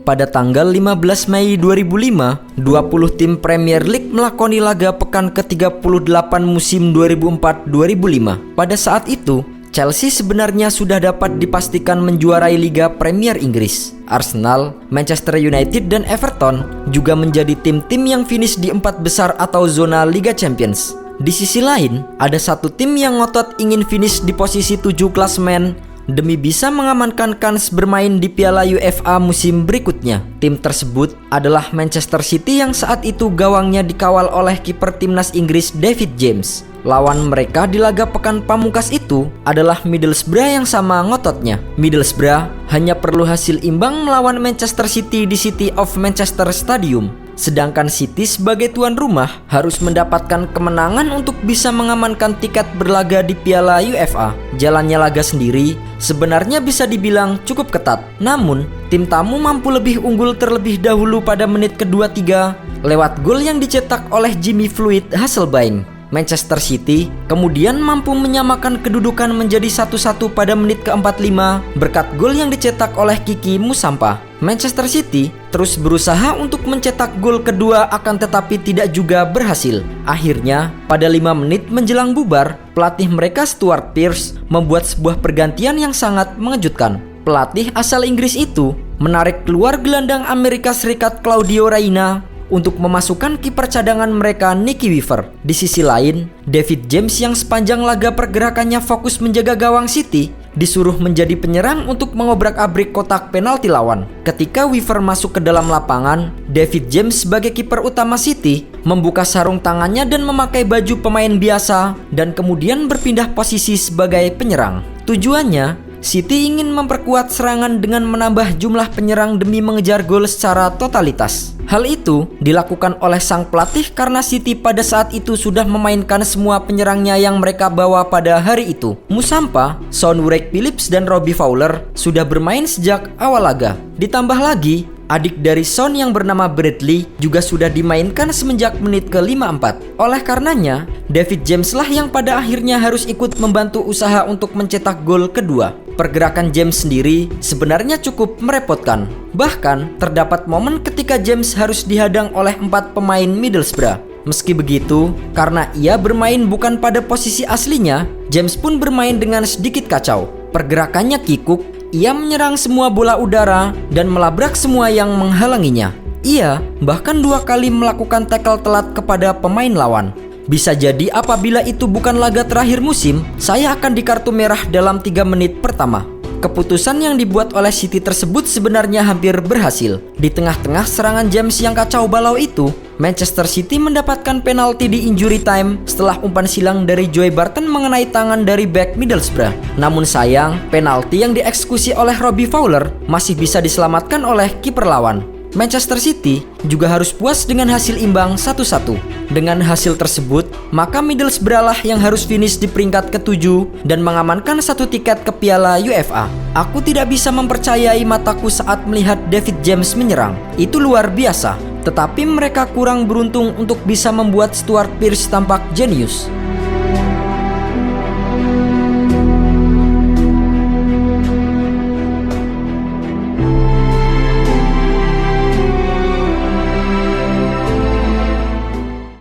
pada tanggal 15 Mei 2005, 20 tim Premier League melakoni laga pekan ke-38 musim 2004-2005. Pada saat itu, Chelsea sebenarnya sudah dapat dipastikan menjuarai Liga Premier Inggris. Arsenal, Manchester United, dan Everton juga menjadi tim-tim yang finish di 4 besar atau zona Liga Champions. Di sisi lain, ada satu tim yang ngotot ingin finish di posisi 7 klasemen demi bisa mengamankan kans bermain di Piala UEFA musim berikutnya. Tim tersebut adalah Manchester City yang saat itu gawangnya dikawal oleh kiper timnas Inggris David James. Lawan mereka di laga pekan pamungkas itu adalah Middlesbrough yang sama ngototnya. Middlesbrough hanya perlu hasil imbang melawan Manchester City di City of Manchester Stadium. Sedangkan City sebagai tuan rumah harus mendapatkan kemenangan untuk bisa mengamankan tiket berlaga di Piala UEFA. Jalannya laga sendiri sebenarnya bisa dibilang cukup ketat. Namun, tim tamu mampu lebih unggul terlebih dahulu pada menit ke-23 lewat gol yang dicetak oleh Jimmy Floyd Hasselbaink. Manchester City kemudian mampu menyamakan kedudukan menjadi 1-1 pada menit ke-45 berkat gol yang dicetak oleh Kiki Musampa. Manchester City terus berusaha untuk mencetak gol kedua akan tetapi tidak juga berhasil. Akhirnya, pada 5 menit menjelang bubar, pelatih mereka Stuart Pearce membuat sebuah pergantian yang sangat mengejutkan. Pelatih asal Inggris itu menarik keluar gelandang Amerika Serikat Claudio Reyna untuk memasukkan kiper cadangan mereka Nicky Weaver. Di sisi lain, David James yang sepanjang laga pergerakannya fokus menjaga gawang City disuruh menjadi penyerang untuk mengobrak-abrik kotak penalti lawan. Ketika Weaver masuk ke dalam lapangan, David James sebagai kiper utama City membuka sarung tangannya dan memakai baju pemain biasa dan kemudian berpindah posisi sebagai penyerang. Tujuannya, City ingin memperkuat serangan dengan menambah jumlah penyerang demi mengejar gol secara totalitas. Hal itu dilakukan oleh sang pelatih karena City pada saat itu sudah memainkan semua penyerangnya yang mereka bawa pada hari itu. Musampa, Sean Wright-Phillips, dan Robbie Fowler sudah bermain sejak awal laga. Ditambah lagi, adik dari Son yang bernama Bradley juga sudah dimainkan semenjak menit ke-54. Oleh karenanya, David James lah yang pada akhirnya harus ikut membantu usaha untuk mencetak gol kedua. Pergerakan James sendiri sebenarnya cukup merepotkan. Bahkan, terdapat momen ketika James harus dihadang oleh 4 pemain Middlesbrough. Meski begitu, karena ia bermain bukan pada posisi aslinya, James pun bermain dengan sedikit kacau. Pergerakannya kikuk, ia menyerang semua bola udara dan melabrak semua yang menghalanginya. Ia bahkan 2 kali melakukan tackle telat kepada pemain lawan. Bisa jadi apabila itu bukan laga terakhir musim, saya akan di kartu merah dalam 3 menit pertama. Keputusan yang dibuat oleh City tersebut sebenarnya hampir berhasil. Di tengah-tengah serangan James yang kacau balau itu, Manchester City mendapatkan penalti di injury time setelah umpan silang dari Joey Barton mengenai tangan dari bek Middlesbrough. Namun sayang, penalti yang dieksekusi oleh Robbie Fowler masih bisa diselamatkan oleh kiper lawan. Manchester City juga harus puas dengan hasil imbang 1-1. Dengan hasil tersebut, maka Middlesbrough lah yang harus finish di peringkat ke-7 dan mengamankan 1 tiket ke Piala UEFA. Aku tidak bisa mempercayai mataku saat melihat David James menyerang. Itu luar biasa. Tetapi mereka kurang beruntung untuk bisa membuat Stuart Pearce tampak jenius.